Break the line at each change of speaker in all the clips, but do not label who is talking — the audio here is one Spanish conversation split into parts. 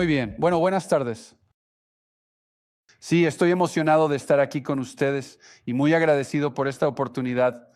Muy bien. Bueno, buenas tardes. Sí, estoy emocionado de estar aquí con ustedes y muy agradecido por esta oportunidad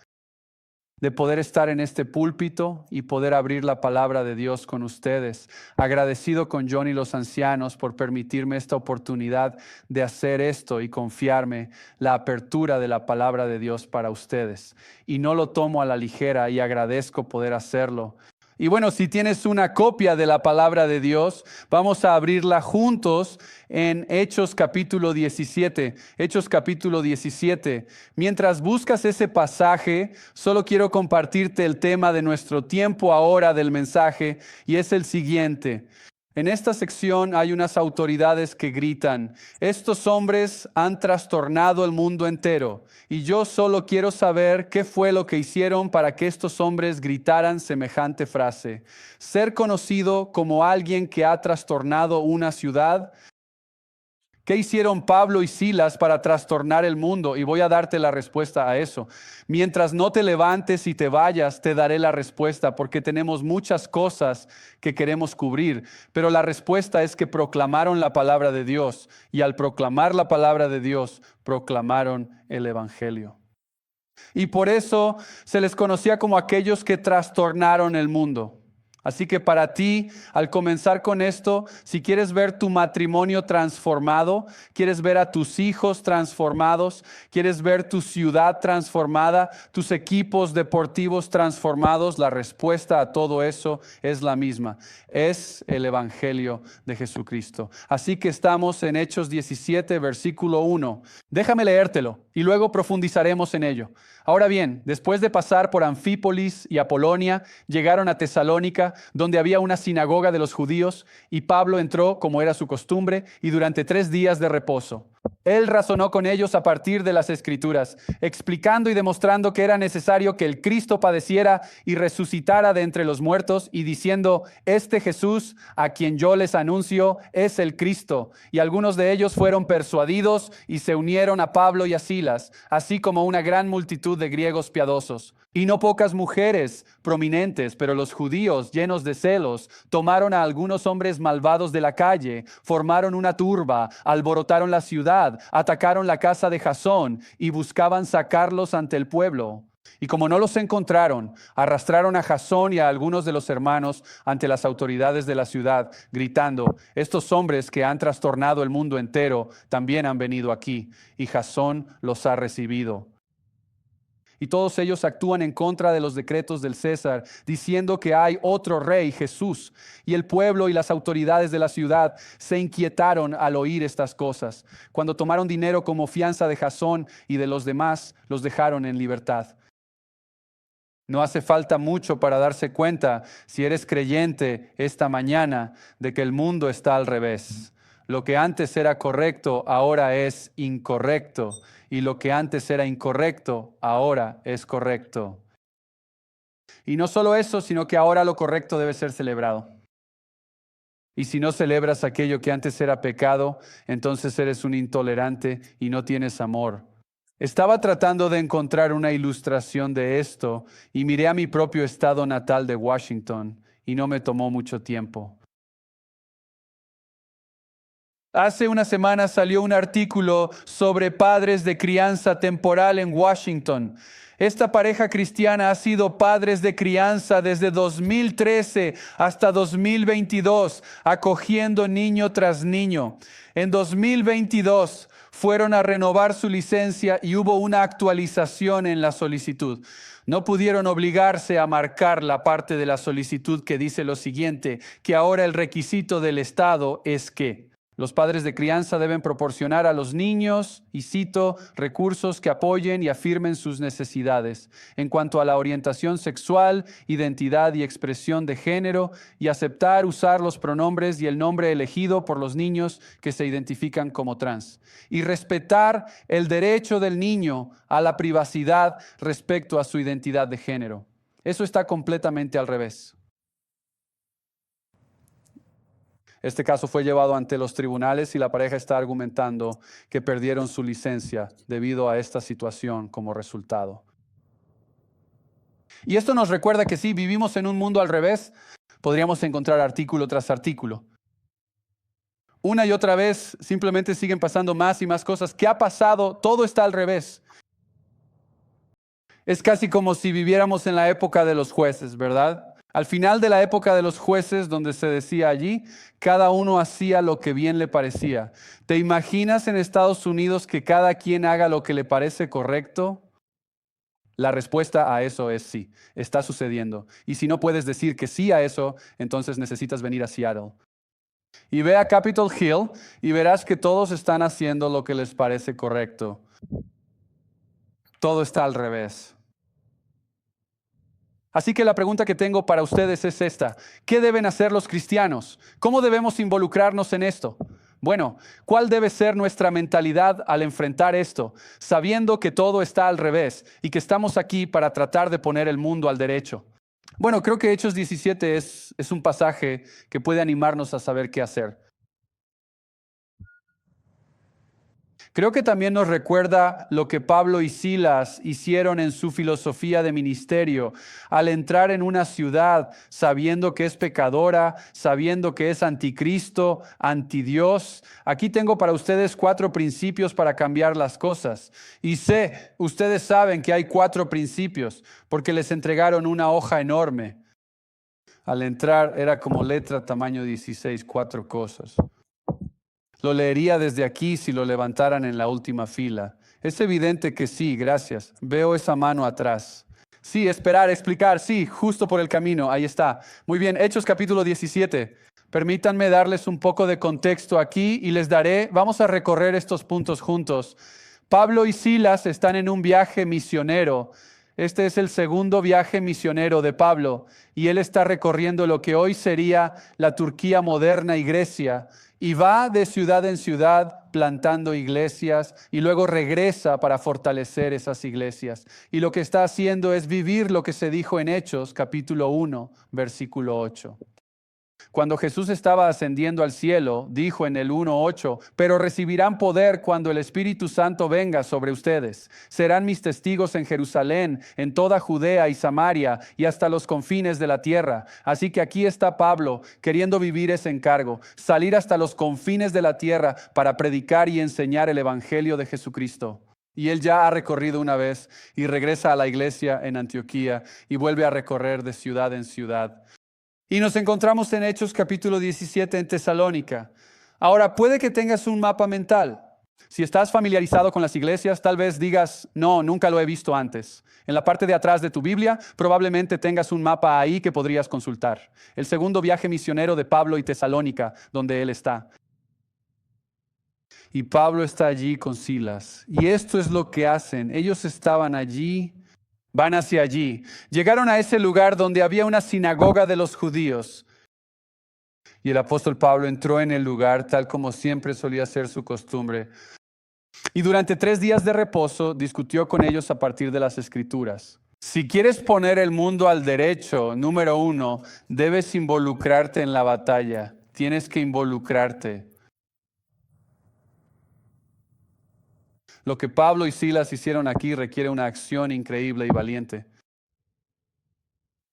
de poder estar en este púlpito y poder abrir la palabra de Dios con ustedes. Agradecido con John y los ancianos por permitirme esta oportunidad de hacer esto y confiarme la apertura de la palabra de Dios para ustedes. Y no lo tomo a la ligera y agradezco poder hacerlo. Y bueno, si tienes una copia de la palabra de Dios, vamos a abrirla juntos en Hechos capítulo 17. Hechos capítulo 17. Mientras buscas ese pasaje, solo quiero compartirte el tema de nuestro tiempo ahora del mensaje, y es el siguiente. En esta sección hay unas autoridades que gritan: estos hombres han trastornado el mundo entero, y yo solo quiero saber qué fue lo que hicieron para que estos hombres gritaran semejante frase. Ser conocido como alguien que ha trastornado una ciudad. ¿Qué hicieron Pablo y Silas para trastornar el mundo? Y voy a darte la respuesta a eso. Mientras no te levantes y te vayas, te daré la respuesta, porque tenemos muchas cosas que queremos cubrir. Pero la respuesta es que proclamaron la palabra de Dios, y al proclamar la palabra de Dios, proclamaron el Evangelio. Y por eso se les conocía como aquellos que trastornaron el mundo. Así que para ti, al comenzar con esto, si quieres ver tu matrimonio transformado, quieres ver a tus hijos transformados, quieres ver tu ciudad transformada, tus equipos deportivos transformados, la respuesta a todo eso es la misma. Es el Evangelio de Jesucristo. Así que estamos en Hechos 17, versículo 1. Déjame leértelo y luego profundizaremos en ello. Ahora bien, después de pasar por Anfípolis y Apolonia, llegaron a Tesalónica, donde había una sinagoga de los judíos, y Pablo entró, como era su costumbre, y durante 3 días de reposo. Él razonó con ellos a partir de las Escrituras, explicando y demostrando que era necesario que el Cristo padeciera y resucitara de entre los muertos, y diciendo: este Jesús, a quien yo les anuncio, es el Cristo. Y algunos de ellos fueron persuadidos y se unieron a Pablo y a Silas, así como una gran multitud de griegos piadosos. Y no pocas mujeres prominentes, pero los judíos, llenos de celos, tomaron a algunos hombres malvados de la calle, formaron una turba, alborotaron la ciudad, atacaron la casa de Jasón y buscaban sacarlos ante el pueblo. Y como no los encontraron, arrastraron a Jasón y a algunos de los hermanos ante las autoridades de la ciudad, gritando: estos hombres que han trastornado el mundo entero también han venido aquí, y Jasón los ha recibido. Y todos ellos actúan en contra de los decretos del César, diciendo que hay otro rey, Jesús. Y el pueblo y las autoridades de la ciudad se inquietaron al oír estas cosas. Cuando tomaron dinero como fianza de Jasón y de los demás, los dejaron en libertad. No hace falta mucho para darse cuenta, si eres creyente esta mañana, de que el mundo está al revés. Lo que antes era correcto ahora es incorrecto, y lo que antes era incorrecto ahora es correcto. Y no solo eso, sino que ahora lo correcto debe ser celebrado. Y si no celebras aquello que antes era pecado, entonces eres un intolerante y no tienes amor. Estaba tratando de encontrar una ilustración de esto y miré a mi propio estado natal de Washington, y no me tomó mucho tiempo. Hace una semana salió un artículo sobre padres de crianza temporal en Washington. Esta pareja cristiana ha sido padres de crianza desde 2013 hasta 2022, acogiendo niño tras niño. En 2022 fueron a renovar su licencia y hubo una actualización en la solicitud. No pudieron obligarse a marcar la parte de la solicitud que dice lo siguiente: que ahora el requisito del Estado es que los padres de crianza deben proporcionar a los niños, y cito, recursos que apoyen y afirmen sus necesidades en cuanto a la orientación sexual, identidad y expresión de género, y aceptar usar los pronombres y el nombre elegido por los niños que se identifican como trans, y respetar el derecho del niño a la privacidad respecto a su identidad de género. Eso está completamente al revés. Este caso fue llevado ante los tribunales y la pareja está argumentando que perdieron su licencia debido a esta situación como resultado. Y esto nos recuerda que sí, vivimos en un mundo al revés. Podríamos encontrar artículo tras artículo. una y otra vez simplemente siguen pasando más y más cosas. ¿Qué ha pasado? Todo está al revés. Es casi como si viviéramos en la época de los jueces, ¿verdad? Al final de la época de los jueces, donde se decía allí, cada uno hacía lo que bien le parecía. ¿Te imaginas en Estados Unidos que cada quien haga lo que le parece correcto? La respuesta a eso es sí, está sucediendo. Y si no puedes decir que sí a eso, entonces necesitas venir a Seattle. Y ve a Capitol Hill y verás que todos están haciendo lo que les parece correcto. Todo está al revés. Así que la pregunta que tengo para ustedes es esta. ¿Qué deben hacer los cristianos? ¿Cómo debemos involucrarnos en esto? Bueno, ¿cuál debe ser nuestra mentalidad al enfrentar esto, sabiendo que todo está al revés y que estamos aquí para tratar de poner el mundo al derecho? Bueno, creo que Hechos 17 es un pasaje que puede animarnos a saber qué hacer. Creo que también nos recuerda lo que Pablo y Silas hicieron en su filosofía de ministerio al entrar en una ciudad sabiendo que es pecadora, sabiendo que es anticristo, antidios. Aquí tengo para ustedes 4 principios para cambiar las cosas. Y ustedes saben que hay 4 principios porque les entregaron una hoja enorme. Al entrar era como letra tamaño 16, 4 cosas. Lo leería desde aquí si lo levantaran en la última fila. Es evidente que sí, gracias. Veo esa mano atrás. Sí, esperar, explicar, sí, justo por el camino, ahí está. Muy bien, Hechos capítulo 17. Permítanme darles un poco de contexto aquí y vamos a recorrer estos puntos juntos. Pablo y Silas están en un viaje misionero. Este es el segundo viaje misionero de Pablo y él está recorriendo lo que hoy sería la Turquía moderna y Grecia. Y va de ciudad en ciudad plantando iglesias y luego regresa para fortalecer esas iglesias. Y lo que está haciendo es vivir lo que se dijo en Hechos, capítulo 1, versículo 8. Cuando Jesús estaba ascendiendo al cielo, dijo en el 1:8, pero recibirán poder cuando el Espíritu Santo venga sobre ustedes. Serán mis testigos en Jerusalén, en toda Judea y Samaria y hasta los confines de la tierra. Así que aquí está Pablo queriendo vivir ese encargo, salir hasta los confines de la tierra para predicar y enseñar el Evangelio de Jesucristo. Y él ya ha recorrido una vez y regresa a la iglesia en Antioquía y vuelve a recorrer de ciudad en ciudad. Y nos encontramos en Hechos capítulo 17 en Tesalónica. Ahora, puede que tengas un mapa mental. Si estás familiarizado con las iglesias, tal vez digas, no, nunca lo he visto antes. En la parte de atrás de tu Biblia, probablemente tengas un mapa ahí que podrías consultar. El segundo viaje misionero de Pablo y Tesalónica, donde él está. Y Pablo está allí con Silas. Y esto es lo que hacen. Ellos estaban allí. Van hacia allí. Llegaron a ese lugar donde había una sinagoga de los judíos. Y el apóstol Pablo entró en el lugar tal como siempre solía ser su costumbre. Y durante 3 días de reposo discutió con ellos a partir de las Escrituras. Si quieres poner el mundo al derecho, número 1, debes involucrarte en la batalla. Tienes que involucrarte. Lo que Pablo y Silas hicieron aquí requiere una acción increíble y valiente.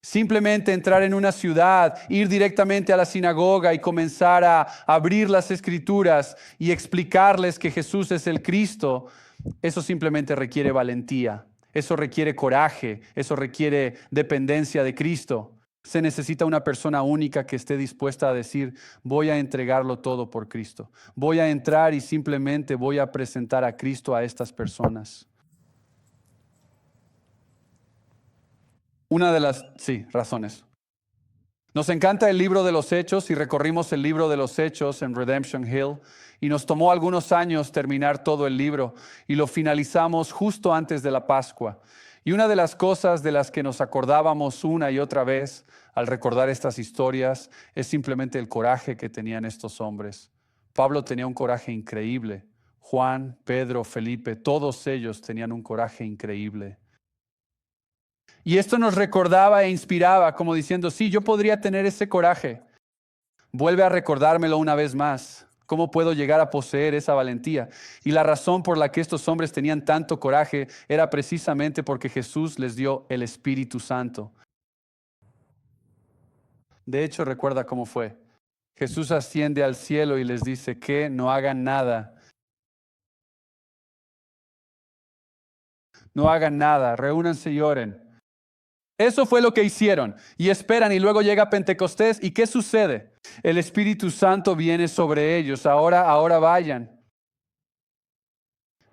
Simplemente entrar en una ciudad, ir directamente a la sinagoga y comenzar a abrir las Escrituras y explicarles que Jesús es el Cristo, eso simplemente requiere valentía, eso requiere coraje, eso requiere dependencia de Cristo. Se necesita una persona única que esté dispuesta a decir, voy a entregarlo todo por Cristo. Voy a entrar y simplemente voy a presentar a Cristo a estas personas. Una de las, razones. Nos encanta el libro de los Hechos y recorrimos el libro de los Hechos en Redemption Hill y nos tomó algunos años terminar todo el libro y lo finalizamos justo antes de la Pascua. Y una de las cosas de las que nos acordábamos una y otra vez al recordar estas historias es simplemente el coraje que tenían estos hombres. Pablo tenía un coraje increíble. Juan, Pedro, Felipe, todos ellos tenían un coraje increíble. Y esto nos recordaba e inspiraba como diciendo, sí, yo podría tener ese coraje. Vuelve a recordármelo una vez más. ¿Cómo puedo llegar a poseer esa valentía? Y la razón por la que estos hombres tenían tanto coraje era precisamente porque Jesús les dio el Espíritu Santo. De hecho, recuerda cómo fue. Jesús asciende al cielo y les dice que no hagan nada. No hagan nada, reúnanse y oren. Eso fue lo que hicieron y esperan y luego llega Pentecostés y ¿qué sucede? El Espíritu Santo viene sobre ellos. Ahora vayan.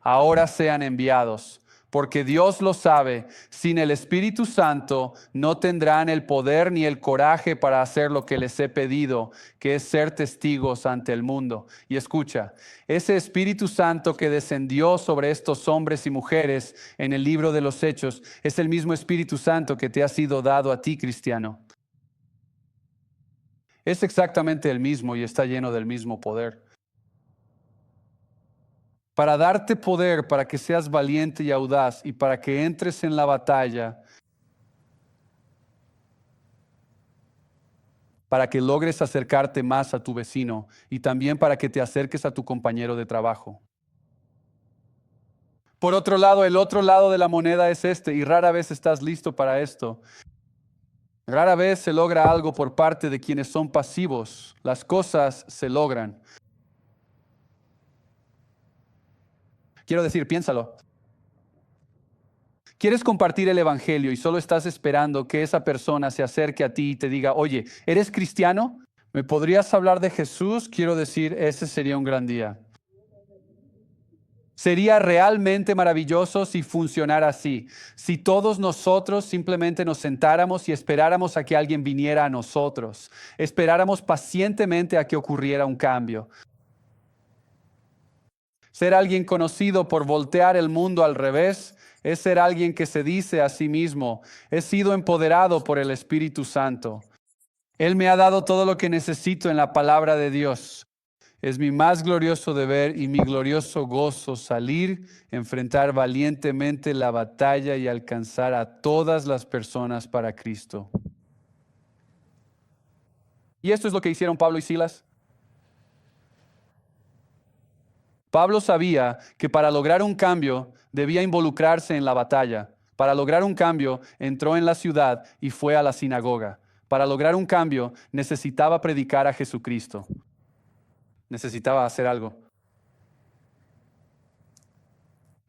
Ahora sean enviados, porque Dios lo sabe, sin el Espíritu Santo no tendrán el poder ni el coraje para hacer lo que les he pedido, que es ser testigos ante el mundo. Y escucha, ese Espíritu Santo que descendió sobre estos hombres y mujeres en el libro de los Hechos, es el mismo Espíritu Santo que te ha sido dado a ti, cristiano. Es exactamente el mismo y está lleno del mismo poder. Para darte poder, para que seas valiente y audaz y para que entres en la batalla, para que logres acercarte más a tu vecino y también para que te acerques a tu compañero de trabajo. Por otro lado, el otro lado de la moneda es este, y rara vez estás listo para esto. Rara vez se logra algo por parte de quienes son pasivos. Las cosas se logran. Quiero decir, piénsalo. Quieres compartir el Evangelio y solo estás esperando que esa persona se acerque a ti y te diga, oye, ¿eres cristiano? ¿Me podrías hablar de Jesús? Quiero decir, ese sería un gran día. Sería realmente maravilloso si funcionara así. Si todos nosotros simplemente nos sentáramos y esperáramos a que alguien viniera a nosotros. Esperáramos pacientemente a que ocurriera un cambio. Ser alguien conocido por voltear el mundo al revés es ser alguien que se dice a sí mismo, he sido empoderado por el Espíritu Santo. Él me ha dado todo lo que necesito en la palabra de Dios. Es mi más glorioso deber y mi glorioso gozo salir, enfrentar valientemente la batalla y alcanzar a todas las personas para Cristo. Y esto es lo que hicieron Pablo y Silas. Pablo sabía que para lograr un cambio debía involucrarse en la batalla. Para lograr un cambio entró en la ciudad y fue a la sinagoga. Para lograr un cambio necesitaba predicar a Jesucristo. Necesitaba hacer algo.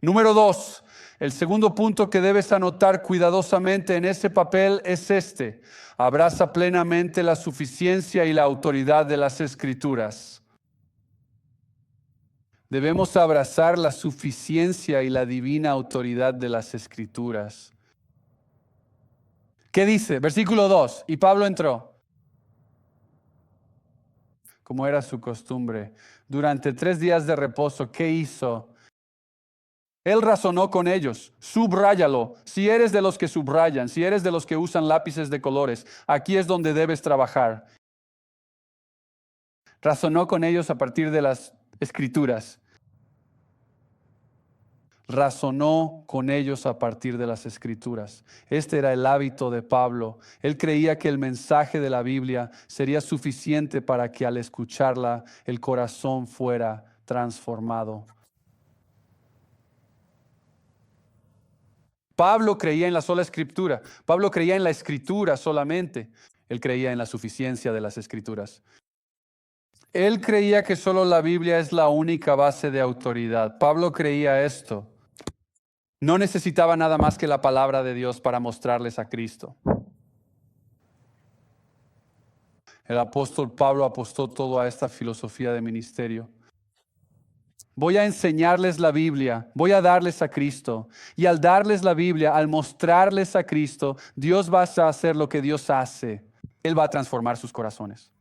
Número 2, el segundo punto que debes anotar cuidadosamente en ese papel es este. Abraza plenamente la suficiencia y la autoridad de las Escrituras. Debemos abrazar la suficiencia y la divina autoridad de las Escrituras. ¿Qué dice? Versículo 2. Y Pablo entró, como era su costumbre. Durante 3 días de reposo, ¿qué hizo? Él razonó con ellos. Subráyalo. Si eres de los que subrayan, si eres de los que usan lápices de colores, aquí es donde debes trabajar. Razonó con ellos a partir de las Escrituras. Razonó con ellos a partir de las Escrituras. Este era el hábito de Pablo. Él creía que el mensaje de la Biblia sería suficiente para que al escucharla el corazón fuera transformado. Pablo creía en la sola Escritura. Pablo creía en la Escritura solamente. Él creía en la suficiencia de las Escrituras. Él creía que solo la Biblia es la única base de autoridad. Pablo creía esto. No necesitaba nada más que la palabra de Dios para mostrarles a Cristo. El apóstol Pablo apostó todo a esta filosofía de ministerio. Voy a enseñarles la Biblia, voy a darles a Cristo. Y al darles la Biblia, al mostrarles a Cristo, Dios va a hacer lo que Dios hace. Él va a transformar sus corazones.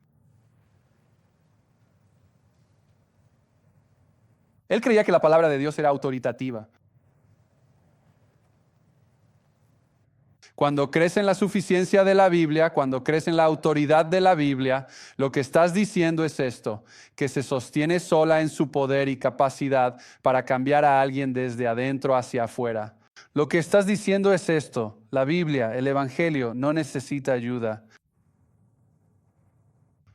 Él creía que la palabra de Dios era autoritativa. Cuando crees en la suficiencia de la Biblia, cuando crees en la autoridad de la Biblia, lo que estás diciendo es esto, que se sostiene sola en su poder y capacidad para cambiar a alguien desde adentro hacia afuera. Lo que estás diciendo es esto, la Biblia, el Evangelio, no necesita ayuda.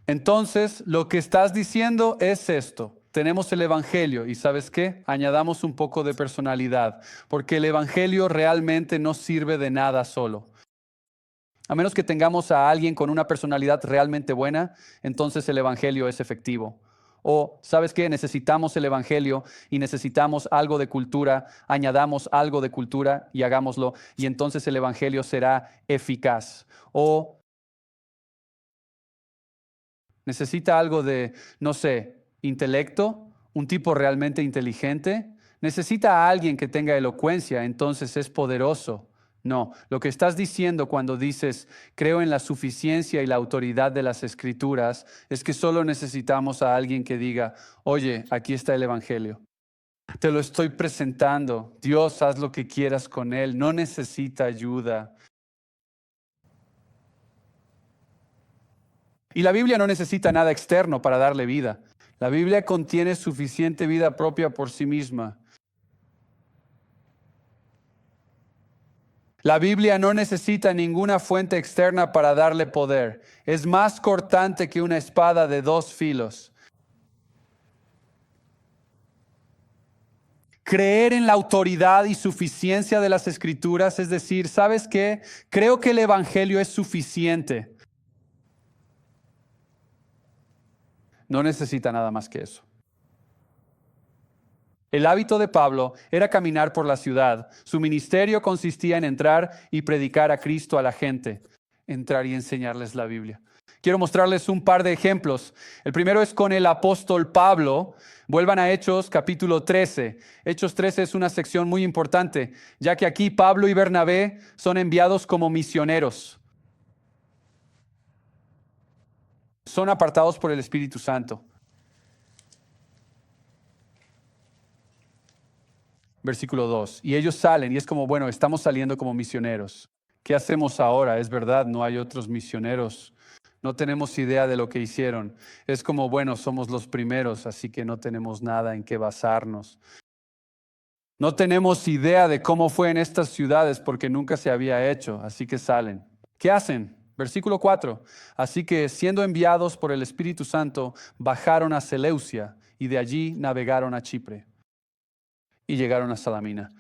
Entonces, lo que estás diciendo es esto. Tenemos el Evangelio y ¿sabes qué? Añadamos un poco de personalidad, porque el Evangelio realmente no sirve de nada solo. A menos que tengamos a alguien con una personalidad realmente buena, entonces el evangelio es efectivo. O, ¿sabes qué? Necesitamos el evangelio y necesitamos algo de cultura, añadamos algo de cultura y hagámoslo, y entonces el evangelio será eficaz. O necesita algo de, no sé, intelecto, un tipo realmente inteligente. Necesita a alguien que tenga elocuencia, entonces es poderoso. No, lo que estás diciendo cuando dices, creo en la suficiencia y la autoridad de las escrituras, es que solo necesitamos a alguien que diga, oye, aquí está el Evangelio. Te lo estoy presentando. Dios, haz lo que quieras con él. No necesita ayuda. Y la Biblia no necesita nada externo para darle vida. La Biblia contiene suficiente vida propia por sí misma. La Biblia no necesita ninguna fuente externa para darle poder. Es más cortante que una espada de dos filos. Creer en la autoridad y suficiencia de las Escrituras, es decir, ¿sabes qué? Creo que el Evangelio es suficiente. No necesita nada más que eso. El hábito de Pablo era caminar por la ciudad. Su ministerio consistía en entrar y predicar a Cristo a la gente, entrar y enseñarles la Biblia. Quiero mostrarles un par de ejemplos. El primero es con el apóstol Pablo. Vuelvan a Hechos capítulo 13. Hechos 13 es una sección muy importante, ya que aquí Pablo y Bernabé son enviados como misioneros. Son apartados por el Espíritu Santo. Versículo 2. Y ellos salen y es como, bueno, estamos saliendo como misioneros. ¿Qué hacemos ahora? Es verdad, no hay otros misioneros. No tenemos idea de lo que hicieron. Es como, bueno, somos los primeros, así que no tenemos nada en qué basarnos. No tenemos idea de cómo fue en estas ciudades porque nunca se había hecho, así que salen. ¿Qué hacen? Versículo 4. Así que siendo enviados por el Espíritu Santo, bajaron a Seleucia y de allí navegaron a Chipre y llegaron a Salamina.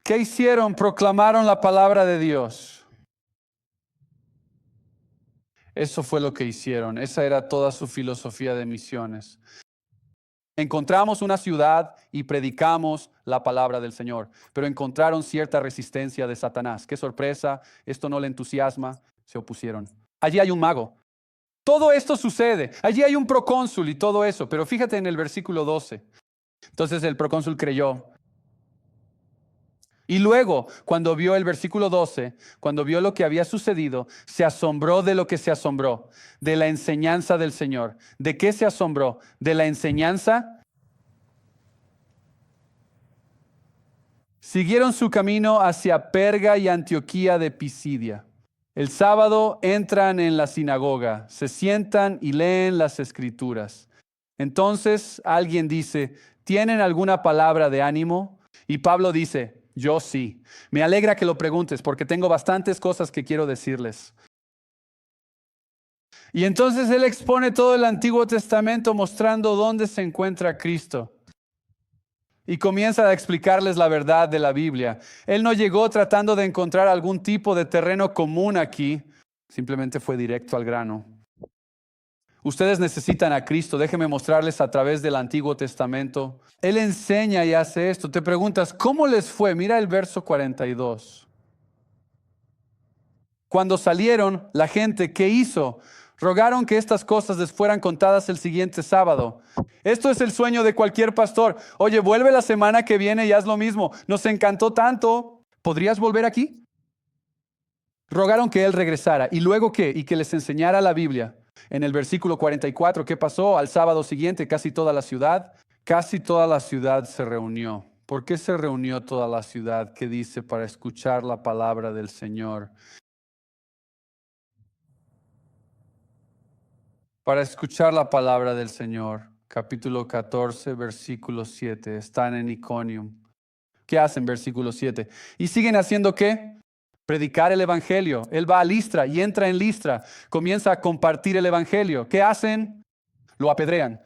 ¿Qué hicieron? Proclamaron la palabra de Dios. Eso fue lo que hicieron. Esa era toda su filosofía de misiones. Encontramos una ciudad y predicamos la palabra del Señor, pero encontraron cierta resistencia de Satanás. Qué sorpresa, esto no le entusiasma, se opusieron. Allí hay un mago. Todo esto sucede. Allí hay un procónsul y todo eso, pero fíjate en el versículo 12. Entonces el procónsul creyó. Y luego, cuando vio el versículo 12, cuando vio lo que había sucedido, se asombró de lo que se asombró, de la enseñanza del Señor. ¿De qué se asombró? De la enseñanza. Siguieron su camino hacia Perga y Antioquía de Pisidia. El sábado entran en la sinagoga, se sientan y leen las escrituras. Entonces alguien dice, ¿tienen alguna palabra de ánimo? Y Pablo dice, yo sí. Me alegra que lo preguntes porque tengo bastantes cosas que quiero decirles. Y entonces él expone todo el Antiguo Testamento mostrando dónde se encuentra Cristo. Y comienza a explicarles la verdad de la Biblia. Él no llegó tratando de encontrar algún tipo de terreno común aquí. Simplemente fue directo al grano. Ustedes necesitan a Cristo. Déjenme mostrarles a través del Antiguo Testamento. Él enseña y hace esto. Te preguntas, ¿cómo les fue? Mira el verso 42. Cuando salieron, la gente, ¿qué hizo? Rogaron que estas cosas les fueran contadas el siguiente sábado. Esto es el sueño de cualquier pastor. Oye, vuelve la semana que viene y haz lo mismo. Nos encantó tanto. ¿Podrías volver aquí? Rogaron que él regresara. ¿Y luego qué? Y que les enseñara la Biblia. En el versículo 44, ¿qué pasó? Al sábado siguiente, casi toda la ciudad se reunió. ¿Por qué se reunió toda la ciudad? ¿Qué dice? Para escuchar la palabra del Señor. Para escuchar la palabra del Señor. Capítulo 14, versículo 7. Están en Iconium. ¿Qué hacen? Versículo 7. ¿Y siguen haciendo qué? Predicar el Evangelio. Él va a Listra y entra en Listra. Comienza a compartir el Evangelio. ¿Qué hacen? Lo apedrean.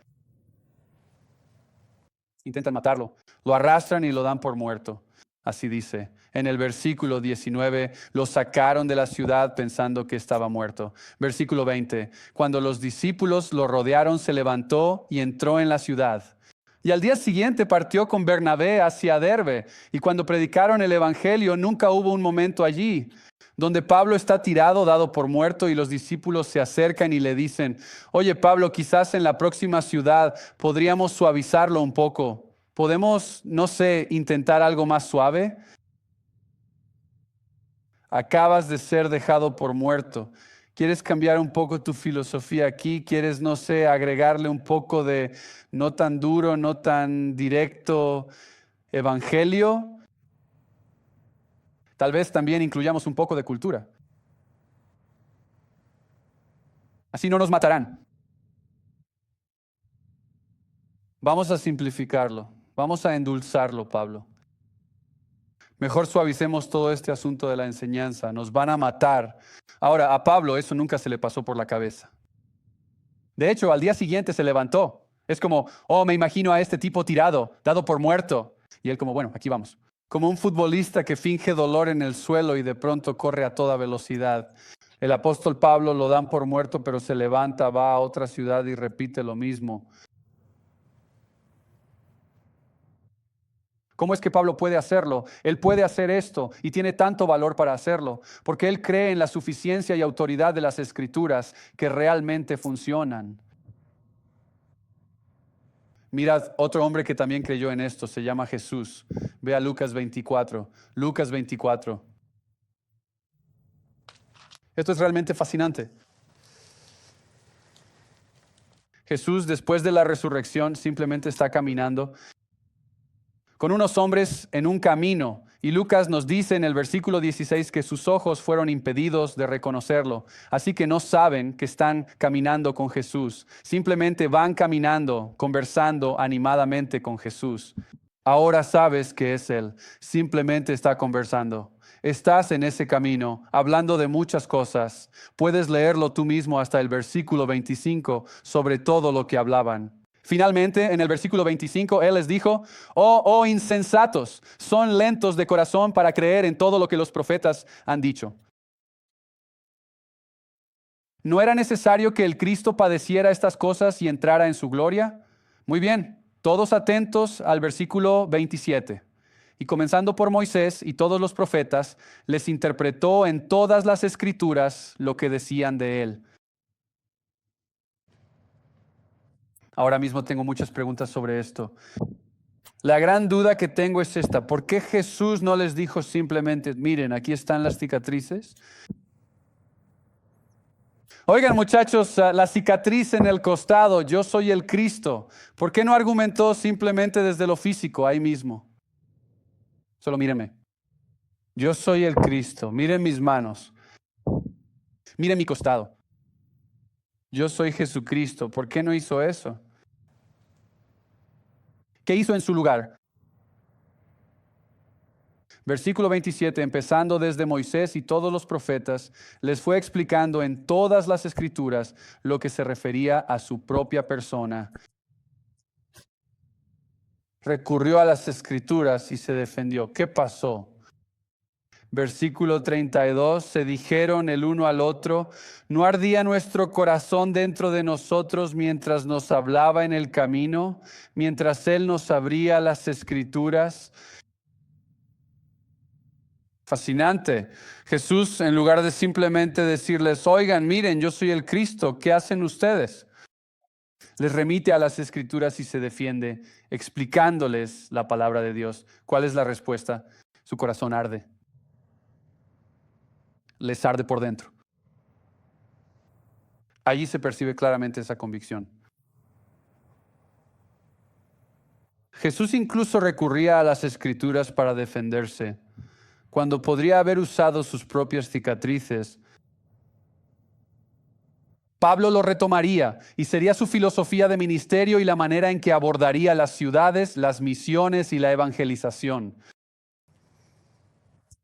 Intentan matarlo. Lo arrastran y lo dan por muerto. Así dice En el versículo 19, lo sacaron de la ciudad pensando que estaba muerto. Versículo 20, cuando los discípulos lo rodearon, se levantó y entró en la ciudad. Y al día siguiente partió con Bernabé hacia Derbe. Y cuando predicaron el evangelio, nunca hubo un momento allí donde Pablo está tirado, dado por muerto, y los discípulos se acercan y le dicen: oye, Pablo, quizás en la próxima ciudad podríamos suavizarlo un poco. ¿Podemos, no sé, intentar algo más suave? Acabas de ser dejado por muerto. ¿Quieres cambiar un poco tu filosofía aquí? ¿Quieres, no sé, agregarle un poco de no tan duro, no tan directo evangelio? Tal vez también incluyamos un poco de cultura. Así no nos matarán. Vamos a simplificarlo. Vamos a endulzarlo, Pablo. Mejor suavicemos todo este asunto de la enseñanza. Nos van a matar. Ahora, a Pablo eso nunca se le pasó por la cabeza. De hecho, al día siguiente se levantó. Es como, oh, me imagino a este tipo tirado, dado por muerto. Y él como, bueno, aquí vamos. Como un futbolista que finge dolor en el suelo y de pronto corre a toda velocidad. El apóstol Pablo lo dan por muerto, pero se levanta, va a otra ciudad y repite lo mismo. ¿Cómo es que Pablo puede hacerlo? Él puede hacer esto y tiene tanto valor para hacerlo, porque él cree en la suficiencia y autoridad de las Escrituras que realmente funcionan. Mirad, otro hombre que también creyó en esto, se llama Jesús. Ve a Lucas 24. Lucas 24. Esto es realmente fascinante. Jesús, después de la resurrección, simplemente está caminando con unos hombres en un camino. Y Lucas nos dice en el versículo 16 que sus ojos fueron impedidos de reconocerlo. Así que no saben que están caminando con Jesús. Simplemente van caminando, conversando animadamente con Jesús. Ahora sabes que es Él. Simplemente está conversando. Estás en ese camino, hablando de muchas cosas. Puedes leerlo tú mismo hasta el versículo 25 sobre todo lo que hablaban. Finalmente, en el versículo 25, Él les dijo: oh insensatos, son lentos de corazón para creer en todo lo que los profetas han dicho. ¿No era necesario que el Cristo padeciera estas cosas y entrara en su gloria? Muy bien, todos atentos al versículo 27. Y comenzando por Moisés y todos los profetas, les interpretó en todas las escrituras lo que decían de Él. Ahora mismo tengo muchas preguntas sobre esto. La gran duda que tengo es esta: ¿por qué Jesús no les dijo simplemente, miren, aquí están las cicatrices? Oigan, muchachos, la cicatriz en el costado, yo soy el Cristo. ¿Por qué no argumentó simplemente desde lo físico, ahí mismo? Solo mírenme. Yo soy el Cristo. Miren mis manos. Miren mi costado. Yo soy Jesucristo. ¿Por qué no hizo eso? ¿Qué hizo en su lugar? Versículo 27, empezando desde Moisés y todos los profetas, les fue explicando en todas las escrituras lo que se refería a su propia persona. Recurrió a las escrituras y se defendió. ¿Qué pasó? Versículo 32, se dijeron el uno al otro: ¿no ardía nuestro corazón dentro de nosotros mientras nos hablaba en el camino, mientras Él nos abría las escrituras? Fascinante. Jesús, en lugar de simplemente decirles, oigan, miren, yo soy el Cristo, ¿qué hacen ustedes? Les remite a las escrituras y se defiende, explicándoles la palabra de Dios. ¿Cuál es la respuesta? Su corazón arde. Les arde por dentro. Allí se percibe claramente esa convicción. Jesús incluso recurría a las escrituras para defenderse, cuando podría haber usado sus propias cicatrices. Pablo lo retomaría y sería su filosofía de ministerio y la manera en que abordaría las ciudades, las misiones y la evangelización.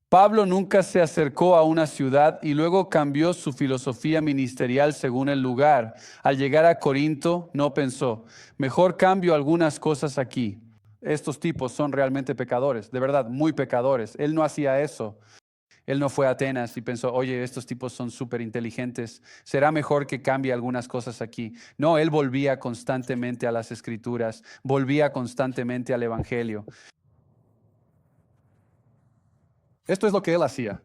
Pablo nunca se acercó a una ciudad y luego cambió su filosofía ministerial según el lugar. Al llegar a Corinto, no pensó, mejor cambio algunas cosas aquí. estos tipos son realmente pecadores, de verdad, muy pecadores. Él no hacía eso. Él no fue a Atenas y pensó, oye, estos tipos son súper inteligentes, será mejor que cambie algunas cosas aquí. No, él volvía constantemente a las Escrituras, volvía constantemente al Evangelio. Esto es lo que él hacía.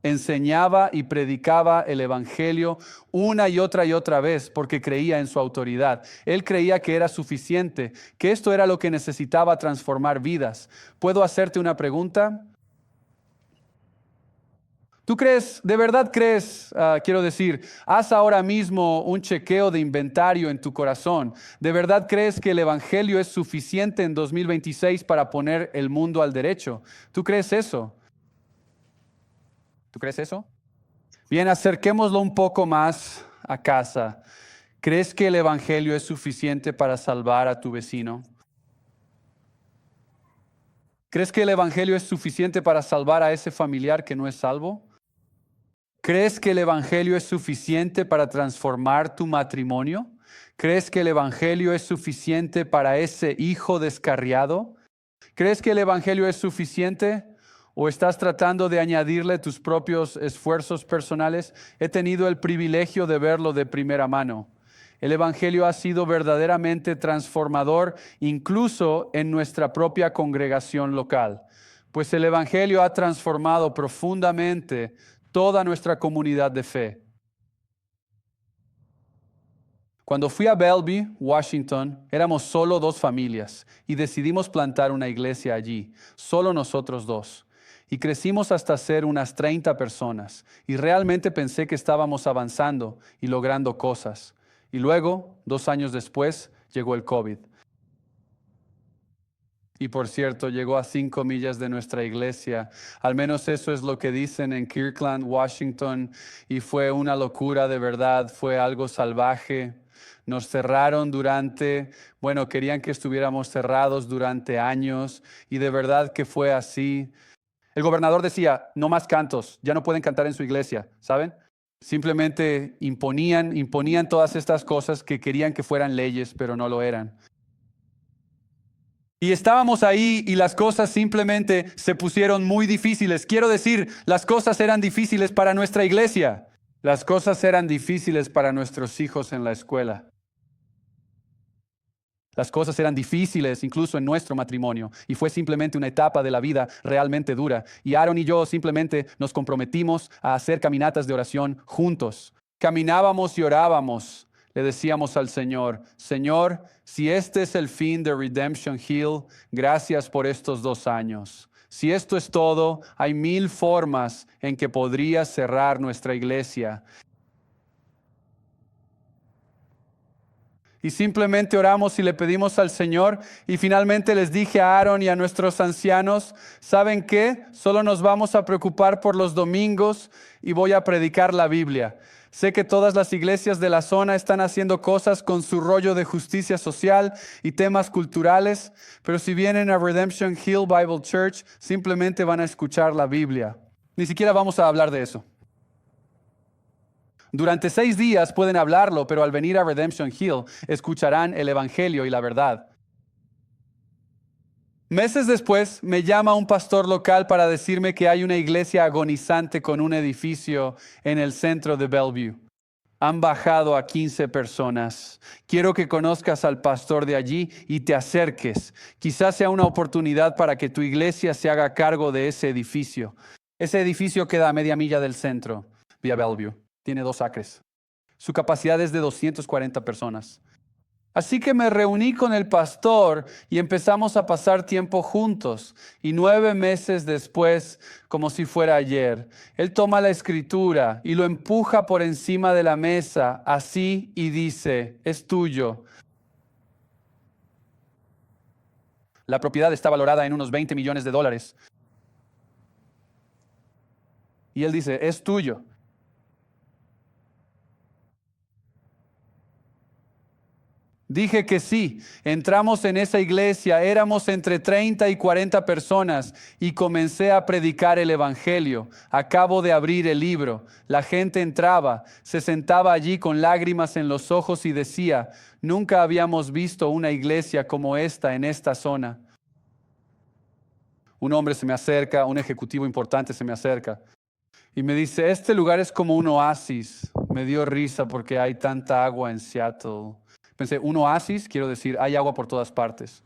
Enseñaba y predicaba el Evangelio una y otra vez porque creía en su autoridad. Él creía que era suficiente, que esto era lo que necesitaba transformar vidas. ¿Puedo hacerte una pregunta? ¿Tú crees, de verdad crees, quiero decir, haz ahora mismo un chequeo de inventario en tu corazón? ¿De verdad crees que el Evangelio es suficiente en 2026 para poner el mundo al derecho? ¿Tú crees eso? ¿Tú crees eso? Bien, acerquémoslo un poco más a casa. ¿Crees que el Evangelio es suficiente para salvar a tu vecino? ¿Crees que el Evangelio es suficiente para salvar a ese familiar que no es salvo? ¿Crees que el Evangelio es suficiente para transformar tu matrimonio? ¿Crees que el Evangelio es suficiente para ese hijo descarriado? ¿Crees que el Evangelio es suficiente o estás tratando de añadirle tus propios esfuerzos personales? He tenido el privilegio de verlo de primera mano. El Evangelio ha sido verdaderamente transformador incluso en nuestra propia congregación local, pues el Evangelio ha transformado profundamente toda nuestra comunidad de fe. Cuando fui a Bellevue, Washington, éramos solo 2 familias y decidimos plantar una iglesia allí, solo nosotros 2. Y crecimos hasta ser unas 30 personas y realmente pensé que estábamos avanzando y logrando cosas. Y luego, 2 años después, llegó el COVID. Y por cierto, llegó a 5 millas de nuestra iglesia. Al menos eso es lo que dicen en Kirkland, Washington. Y fue una locura de verdad, fue algo salvaje. Nos cerraron querían que estuviéramos cerrados durante años. Y de verdad que fue así. El gobernador decía, no más cantos, ya no pueden cantar en su iglesia, ¿saben? Simplemente imponían todas estas cosas que querían que fueran leyes, pero no lo eran. Y estábamos ahí y las cosas simplemente se pusieron muy difíciles. Quiero decir, las cosas eran difíciles para nuestra iglesia. Las cosas eran difíciles para nuestros hijos en la escuela. Las cosas eran difíciles incluso en nuestro matrimonio y fue simplemente una etapa de la vida realmente dura. Y Aaron y yo simplemente nos comprometimos a hacer caminatas de oración juntos. Caminábamos y orábamos. Le decíamos al Señor, Señor, si este es el fin de Redemption Hill, gracias por estos 2 años. Si esto es todo, hay 1000 formas en que podría cerrar nuestra iglesia. Y simplemente oramos y le pedimos al Señor. Y finalmente les dije a Aaron y a nuestros ancianos, ¿saben qué? Solo nos vamos a preocupar por los domingos y voy a predicar la Biblia. Sé que todas las iglesias de la zona están haciendo cosas con su rollo de justicia social y temas culturales, pero si vienen a Redemption Hill Bible Church, simplemente van a escuchar la Biblia. Ni siquiera vamos a hablar de eso. Durante 6 días pueden hablarlo, pero al venir a Redemption Hill escucharán el Evangelio y la verdad. Meses después me llama un pastor local para decirme que hay una iglesia agonizante con un edificio en el centro de Bellevue. Han bajado a 15 personas. Quiero que conozcas al pastor de allí y te acerques. Quizás sea una oportunidad para que tu iglesia se haga cargo de ese edificio. Ese edificio queda a media milla del centro, vía Bellevue. Tiene 2 acres. Su capacidad es de 240 personas. Así que me reuní con el pastor y empezamos a pasar tiempo juntos. Y 9 meses después, como si fuera ayer, él toma la escritura y lo empuja por encima de la mesa, así, y dice, es tuyo. La propiedad está valorada en unos $20 millones. Y él dice, es tuyo. Dije que sí. Entramos en esa iglesia, éramos entre 30 y 40 personas y comencé a predicar el evangelio. Acabo de abrir el libro. La gente entraba, se sentaba allí con lágrimas en los ojos y decía, nunca habíamos visto una iglesia como esta en esta zona. Un hombre se me acerca, un ejecutivo importante se me acerca y me dice, este lugar es como un oasis. Me dio risa porque hay tanta agua en Seattle. Pensé, un oasis, quiero decir, hay agua por todas partes.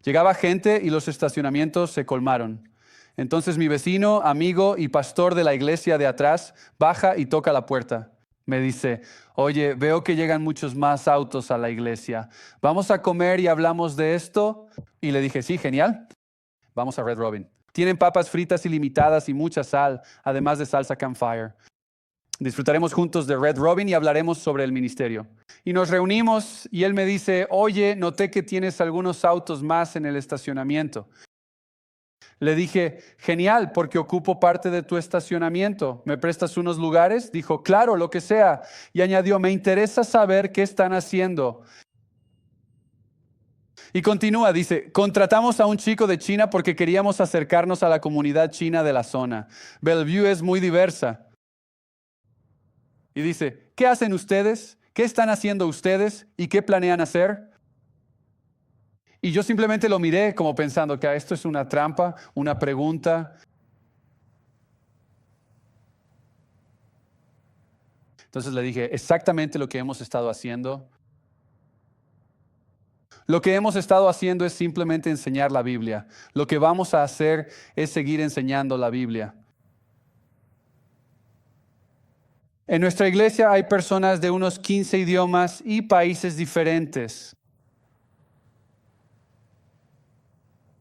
Llegaba gente y los estacionamientos se colmaron. Entonces mi vecino, amigo y pastor de la iglesia de atrás baja y toca la puerta. Me dice, oye, veo que llegan muchos más autos a la iglesia. ¿Vamos a comer y hablamos de esto? Y le dije, sí, genial. Vamos a Red Robin. Tienen papas fritas ilimitadas y mucha sal, además de salsa campfire. Disfrutaremos juntos de Red Robin y hablaremos sobre el ministerio. Y nos reunimos y él me dice, oye, noté que tienes algunos autos más en el estacionamiento. Le dije, genial, porque ocupo parte de tu estacionamiento. ¿Me prestas unos lugares? Dijo, claro, lo que sea. Y añadió, me interesa saber qué están haciendo. Y continúa, dice, contratamos a un chico de China porque queríamos acercarnos a la comunidad china de la zona. Bellevue es muy diversa. Y dice, ¿qué hacen ustedes? ¿Qué están haciendo ustedes? ¿Y qué planean hacer? Y yo simplemente lo miré como pensando que esto es una trampa, una pregunta. Entonces le dije, exactamente lo que hemos estado haciendo. Lo que hemos estado haciendo es simplemente enseñar la Biblia. Lo que vamos a hacer es seguir enseñando la Biblia. En nuestra iglesia hay personas de unos 15 idiomas y países diferentes.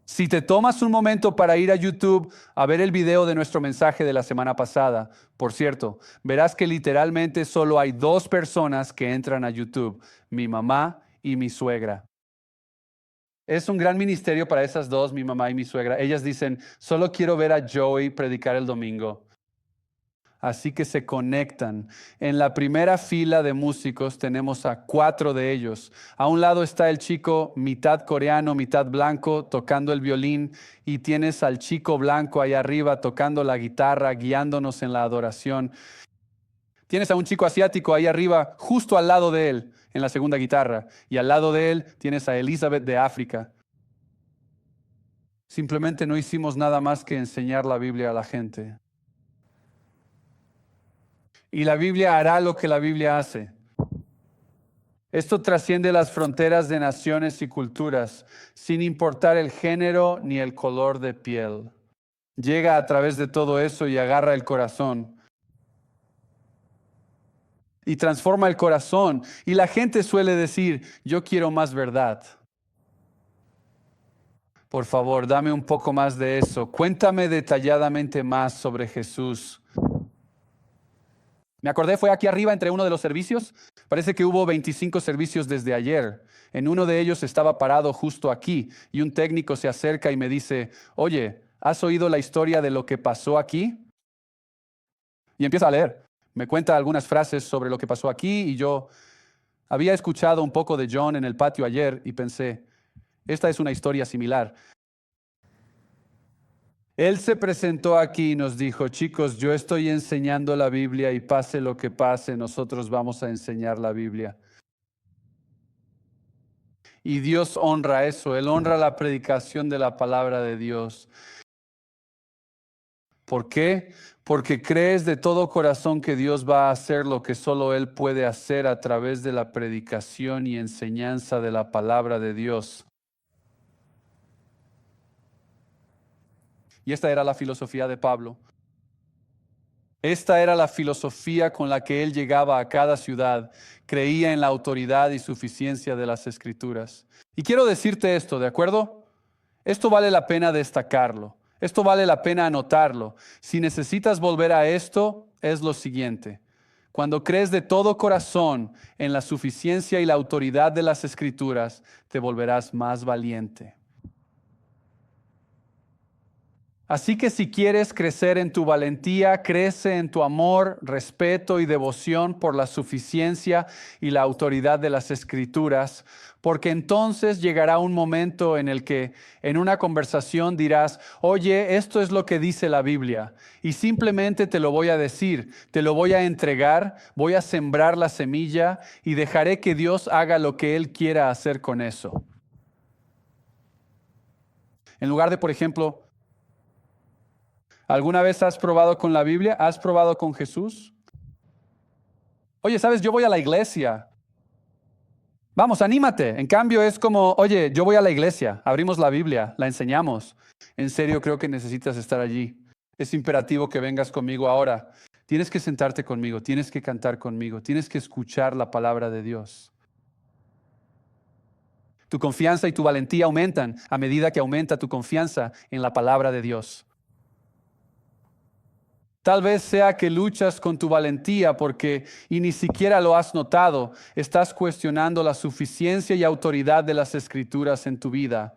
Si te tomas un momento para ir a YouTube a ver el video de nuestro mensaje de la semana pasada, por cierto, verás que literalmente solo hay 2 personas que entran a YouTube, mi mamá y mi suegra. Es un gran ministerio para esas dos, mi mamá y mi suegra. Ellas dicen, solo quiero ver a Joey predicar el domingo. Así que se conectan. En la primera fila de músicos tenemos a 4 de ellos. A un lado está el chico mitad coreano, mitad blanco, tocando el violín. Y tienes al chico blanco ahí arriba tocando la guitarra, guiándonos en la adoración. Tienes a un chico asiático ahí arriba, justo al lado de él, en la segunda guitarra. Y al lado de él tienes a Elizabeth de África. Simplemente no hicimos nada más que enseñar la Biblia a la gente. Y la Biblia hará lo que la Biblia hace. Esto trasciende las fronteras de naciones y culturas, sin importar el género ni el color de piel. Llega a través de todo eso y agarra el corazón. Y transforma el corazón. Y la gente suele decir, yo quiero más verdad. Por favor, dame un poco más de eso. Cuéntame detalladamente más sobre Jesús. Me acordé, fue aquí arriba entre uno de los servicios. Parece que hubo 25 servicios desde ayer. En uno de ellos estaba parado justo aquí y un técnico se acerca y me dice, oye, ¿has oído la historia de lo que pasó aquí? Y empieza a leer. Me cuenta algunas frases sobre lo que pasó aquí y yo había escuchado un poco de John en el patio ayer y pensé, esta es una historia similar. Él se presentó aquí y nos dijo, chicos, yo estoy enseñando la Biblia y pase lo que pase, nosotros vamos a enseñar la Biblia. Y Dios honra eso, Él honra la predicación de la palabra de Dios. ¿Por qué? Porque crees de todo corazón que Dios va a hacer lo que solo Él puede hacer a través de la predicación y enseñanza de la palabra de Dios. Y esta era la filosofía de Pablo. Esta era la filosofía con la que él llegaba a cada ciudad. Creía en la autoridad y suficiencia de las Escrituras. Y quiero decirte esto, ¿de acuerdo? Esto vale la pena destacarlo. Esto vale la pena anotarlo. Si necesitas volver a esto, es lo siguiente. Cuando crees de todo corazón en la suficiencia y la autoridad de las Escrituras, te volverás más valiente. Así que si quieres crecer en tu valentía, crece en tu amor, respeto y devoción por la suficiencia y la autoridad de las Escrituras, porque entonces llegará un momento en el que en una conversación dirás, oye, esto es lo que dice la Biblia, y simplemente te lo voy a decir, te lo voy a entregar, voy a sembrar la semilla y dejaré que Dios haga lo que Él quiera hacer con eso. En lugar de, por ejemplo, ¿alguna vez has probado con la Biblia? ¿Has probado con Jesús? Oye, ¿sabes? Yo voy a la iglesia. Vamos, anímate. En cambio es como, oye, yo voy a la iglesia, abrimos la Biblia, la enseñamos. En serio, creo que necesitas estar allí. Es imperativo que vengas conmigo ahora. Tienes que sentarte conmigo, tienes que cantar conmigo, tienes que escuchar la palabra de Dios. Tu confianza y tu valentía aumentan a medida que aumenta tu confianza en la palabra de Dios. Tal vez sea que luchas con tu valentía porque, y ni siquiera lo has notado, estás cuestionando la suficiencia y autoridad de las Escrituras en tu vida.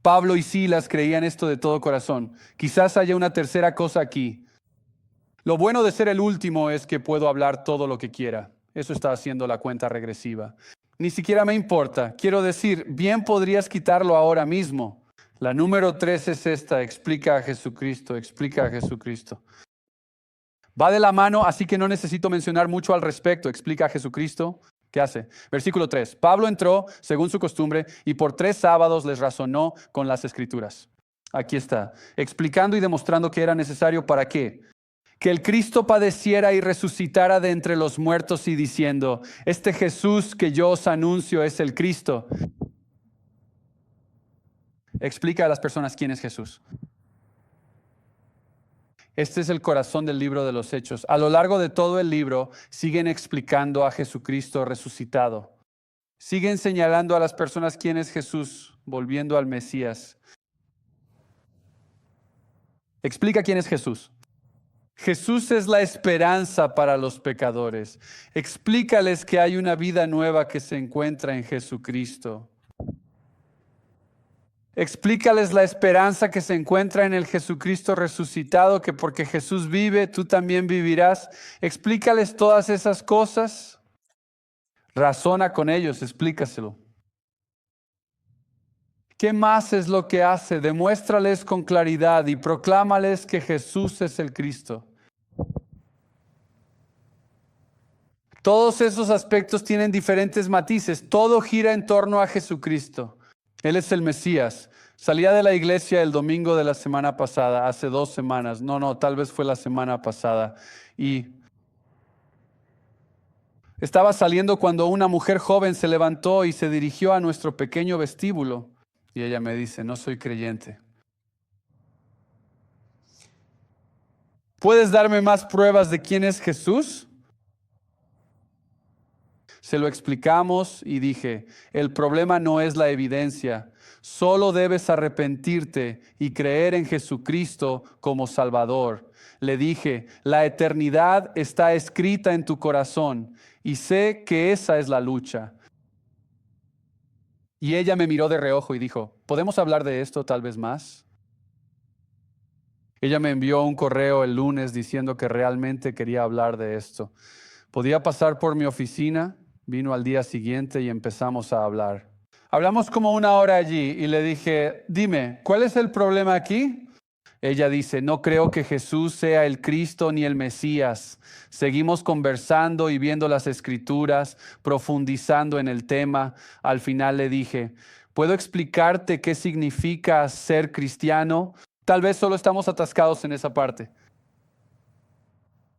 Pablo y Silas creían esto de todo corazón. Quizás haya una tercera cosa aquí. Lo bueno de ser el último es que puedo hablar todo lo que quiera. Eso está haciendo la cuenta regresiva. Ni siquiera me importa. Quiero decir, bien podrías quitarlo ahora mismo. La número 3 es esta, explica a Jesucristo, explica a Jesucristo. Va de la mano, así que no necesito mencionar mucho al respecto, explica a Jesucristo. ¿Qué hace? Versículo 3. Pablo entró, según su costumbre, y por 3 sábados les razonó con las Escrituras. Aquí está, explicando y demostrando que era necesario para qué. Que el Cristo padeciera y resucitara de entre los muertos y diciendo, este Jesús que yo os anuncio es el Cristo. Explica a las personas quién es Jesús. Este es el corazón del libro de los Hechos. A lo largo de todo el libro siguen explicando a Jesucristo resucitado. Siguen señalando a las personas quién es Jesús, volviendo al Mesías. Explica quién es Jesús. Jesús es la esperanza para los pecadores. Explícales que hay una vida nueva que se encuentra en Jesucristo. Explícales la esperanza que se encuentra en el Jesucristo resucitado, que porque Jesús vive, tú también vivirás. Explícales todas esas cosas. Razona con ellos, explícaselo. ¿Qué más es lo que hace? Demuéstrales con claridad y proclámales que Jesús es el Cristo. Todos esos aspectos tienen diferentes matices. Todo gira en torno a Jesucristo. Él es el Mesías. Salía de la iglesia el domingo de la semana pasada, hace 2 semanas. No, tal vez fue la semana pasada. Y estaba saliendo cuando una mujer joven se levantó y se dirigió a nuestro pequeño vestíbulo. Y ella me dice, no soy creyente. ¿Puedes darme más pruebas de quién es Jesús? Se lo explicamos y dije, el problema no es la evidencia, solo debes arrepentirte y creer en Jesucristo como Salvador. Le dije, la eternidad está escrita en tu corazón y sé que esa es la lucha. Y ella me miró de reojo y dijo, ¿podemos hablar de esto tal vez más? Ella me envió un correo el lunes diciendo que realmente quería hablar de esto. Podía pasar por mi oficina, vino al día siguiente y empezamos a hablar. Hablamos como 1 hora allí y le dije, dime, ¿cuál es el problema aquí? Ella dice, no creo que Jesús sea el Cristo ni el Mesías. Seguimos conversando y viendo las escrituras, profundizando en el tema. Al final le dije, ¿puedo explicarte qué significa ser cristiano? Tal vez solo estamos atascados en esa parte.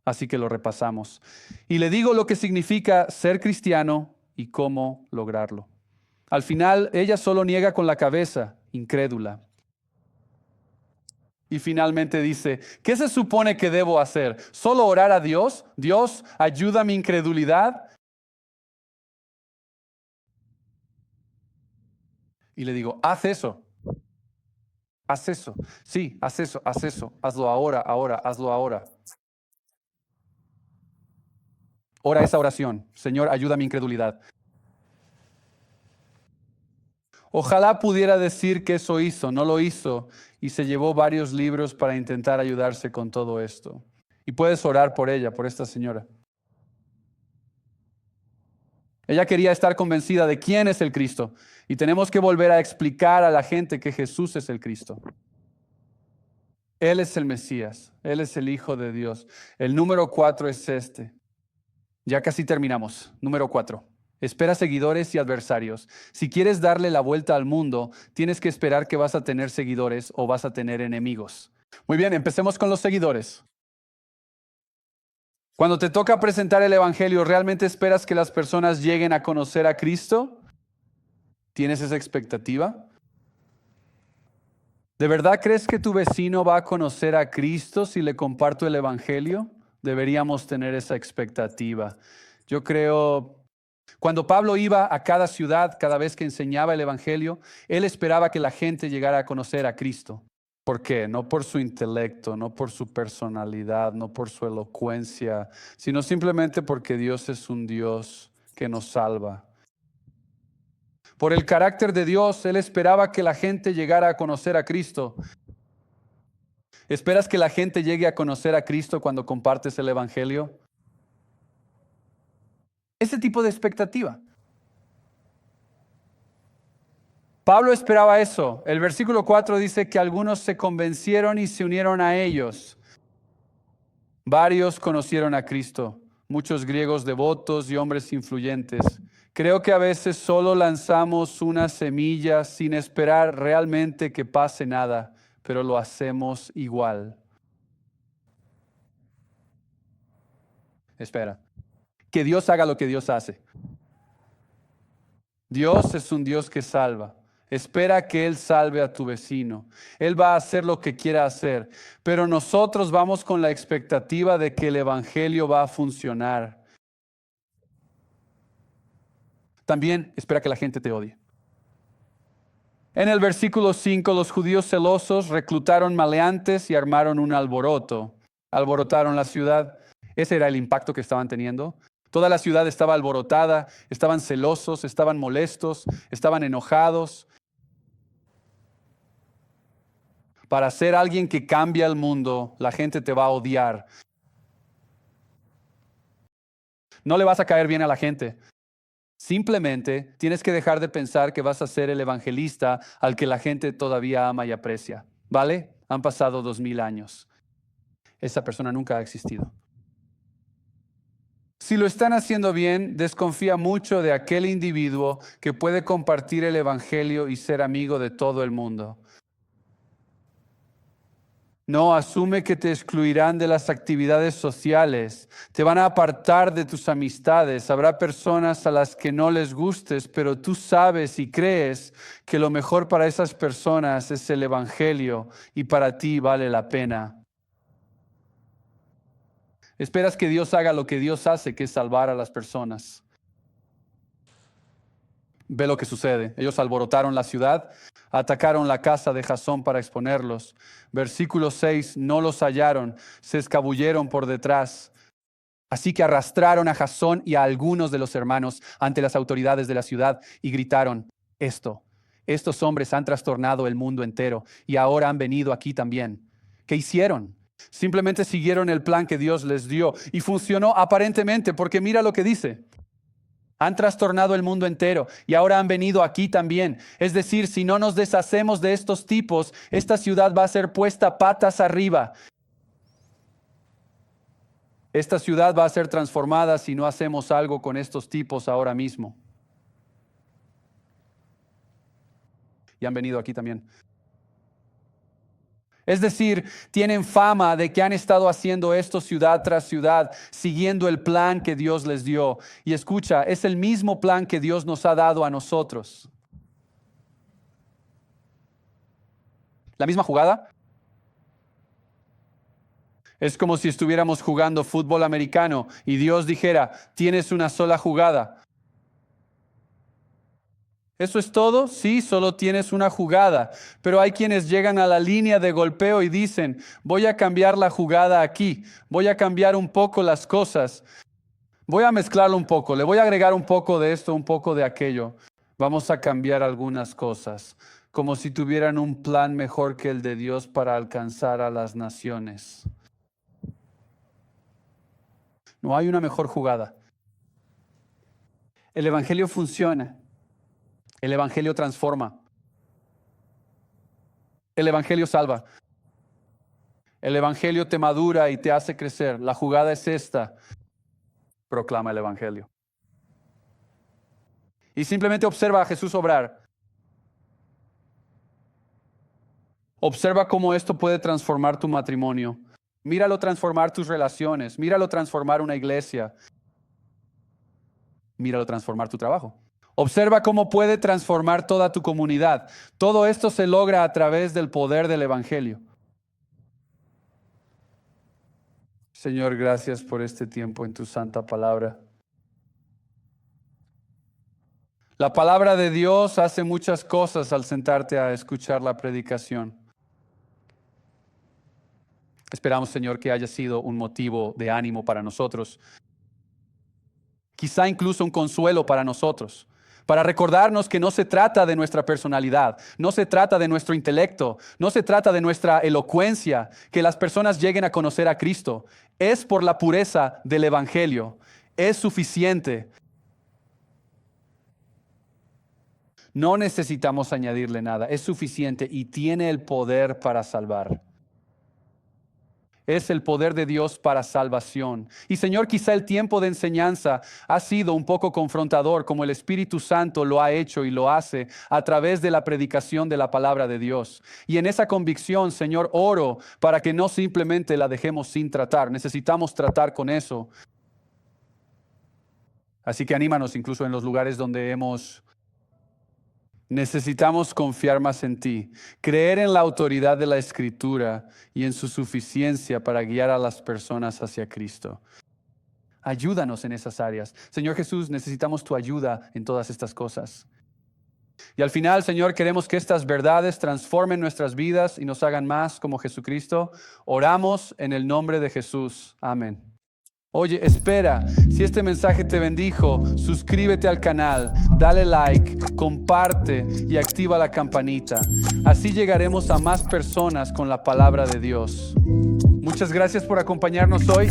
Así que lo repasamos. Y le digo lo que significa ser cristiano y cómo lograrlo. Al final, ella solo niega con la cabeza, incrédula. Y finalmente dice, ¿qué se supone que debo hacer? ¿Solo orar a Dios? Dios, ayuda a mi incredulidad. Y le digo, haz eso. Haz eso. Sí, haz eso, haz eso. Hazlo ahora, hazlo ahora. Ora esa oración. Señor, ayuda a mi incredulidad. Ojalá pudiera decir que eso hizo, no lo hizo, y se llevó varios libros para intentar ayudarse con todo esto. Y puedes orar por ella, por esta señora. Ella quería estar convencida de quién es el Cristo, y tenemos que volver a explicar a la gente que Jesús es el Cristo. Él es el Mesías, Él es el Hijo de Dios. El número 4 es este. Ya casi terminamos. Número 4. Espera seguidores y adversarios. Si quieres darle la vuelta al mundo, tienes que esperar que vas a tener seguidores o vas a tener enemigos. Muy bien, empecemos con los seguidores. Cuando te toca presentar el Evangelio, ¿realmente esperas que las personas lleguen a conocer a Cristo? ¿Tienes esa expectativa? ¿De verdad crees que tu vecino va a conocer a Cristo si le comparto el Evangelio? Deberíamos tener esa expectativa. Yo creo, cuando Pablo iba a cada ciudad, cada vez que enseñaba el Evangelio, él esperaba que la gente llegara a conocer a Cristo. ¿Por qué? No por su intelecto, no por su personalidad, no por su elocuencia, sino simplemente porque Dios es un Dios que nos salva. Por el carácter de Dios, Él esperaba que la gente llegara a conocer a Cristo. ¿Esperas que la gente llegue a conocer a Cristo cuando compartes el Evangelio? Ese tipo de expectativa. Pablo esperaba eso. El versículo 4 dice que algunos se convencieron y se unieron a ellos. Varios conocieron a Cristo, muchos griegos devotos y hombres influyentes. Creo que a veces solo lanzamos una semilla sin esperar realmente que pase nada, pero lo hacemos igual. Espera, que Dios haga lo que Dios hace. Dios es un Dios que salva. Espera que Él salve a tu vecino. Él va a hacer lo que quiera hacer, pero nosotros vamos con la expectativa de que el Evangelio va a funcionar. También espera que la gente te odie. En el versículo 5, los judíos celosos reclutaron maleantes y armaron un alboroto. Alborotaron la ciudad. Ese era el impacto que estaban teniendo. Toda la ciudad estaba alborotada, estaban celosos, estaban molestos, estaban enojados. Para ser alguien que cambia el mundo, la gente te va a odiar. No le vas a caer bien a la gente. Simplemente tienes que dejar de pensar que vas a ser el evangelista al que la gente todavía ama y aprecia. ¿Vale? Han pasado 2000 años. Esa persona nunca ha existido. Si lo están haciendo bien, desconfía mucho de aquel individuo que puede compartir el evangelio y ser amigo de todo el mundo. No, asume que te excluirán de las actividades sociales, te van a apartar de tus amistades, habrá personas a las que no les gustes, pero tú sabes y crees que lo mejor para esas personas es el evangelio y para ti vale la pena. Esperas que Dios haga lo que Dios hace, que es salvar a las personas. Ve lo que sucede. Ellos alborotaron la ciudad, atacaron la casa de Jasón para exponerlos. Versículo 6, no los hallaron, se escabulleron por detrás. Así que arrastraron a Jasón y a algunos de los hermanos ante las autoridades de la ciudad y gritaron, estos hombres han trastornado el mundo entero y ahora han venido aquí también. ¿Qué hicieron? Simplemente siguieron el plan que Dios les dio y funcionó aparentemente porque mira lo que dice. Han trastornado el mundo entero y ahora han venido aquí también. Es decir, si no nos deshacemos de estos tipos, esta ciudad va a ser puesta patas arriba. Esta ciudad va a ser transformada si no hacemos algo con estos tipos ahora mismo. Y han venido aquí también. Es decir, tienen fama de que han estado haciendo esto ciudad tras ciudad, siguiendo el plan que Dios les dio. Y escucha, es el mismo plan que Dios nos ha dado a nosotros. ¿La misma jugada? Es como si estuviéramos jugando fútbol americano y Dios dijera, tienes una sola jugada. ¿Eso es todo? Sí, solo tienes una jugada. Pero hay quienes llegan a la línea de golpeo y dicen, voy a cambiar la jugada aquí, voy a cambiar un poco las cosas, voy a mezclarlo un poco, le voy a agregar un poco de esto, un poco de aquello. Vamos a cambiar algunas cosas, como si tuvieran un plan mejor que el de Dios para alcanzar a las naciones. No hay una mejor jugada. El Evangelio funciona. El Evangelio transforma. El Evangelio salva. El Evangelio te madura y te hace crecer. La jugada es esta. Proclama el Evangelio. Y simplemente observa a Jesús obrar. Observa cómo esto puede transformar tu matrimonio. Míralo transformar tus relaciones. Míralo transformar una iglesia. Míralo transformar tu trabajo. Observa cómo puede transformar toda tu comunidad. Todo esto se logra a través del poder del Evangelio. Señor, gracias por este tiempo en tu santa palabra. La palabra de Dios hace muchas cosas al sentarte a escuchar la predicación. Esperamos, Señor, que haya sido un motivo de ánimo para nosotros. Quizá incluso un consuelo para nosotros. Para recordarnos que no se trata de nuestra personalidad, no se trata de nuestro intelecto, no se trata de nuestra elocuencia, que las personas lleguen a conocer a Cristo. Es por la pureza del Evangelio. Es suficiente. No necesitamos añadirle nada. Es suficiente y tiene el poder para salvar. Es el poder de Dios para salvación. Y Señor, quizá el tiempo de enseñanza ha sido un poco confrontador, como el Espíritu Santo lo ha hecho y lo hace a través de la predicación de la palabra de Dios. Y en esa convicción, Señor, oro para que no simplemente la dejemos sin tratar. Necesitamos tratar con eso. Así que anímanos incluso en los lugares donde necesitamos confiar más en ti, creer en la autoridad de la Escritura y en su suficiencia para guiar a las personas hacia Cristo. Ayúdanos en esas áreas. Señor Jesús, necesitamos tu ayuda en todas estas cosas. Y al final, Señor, queremos que estas verdades transformen nuestras vidas y nos hagan más como Jesucristo. Oramos en el nombre de Jesús. Amén. Oye, espera, si este mensaje te bendijo, suscríbete al canal, dale like, comparte y activa la campanita. Así llegaremos a más personas con la palabra de Dios. Muchas gracias por acompañarnos hoy.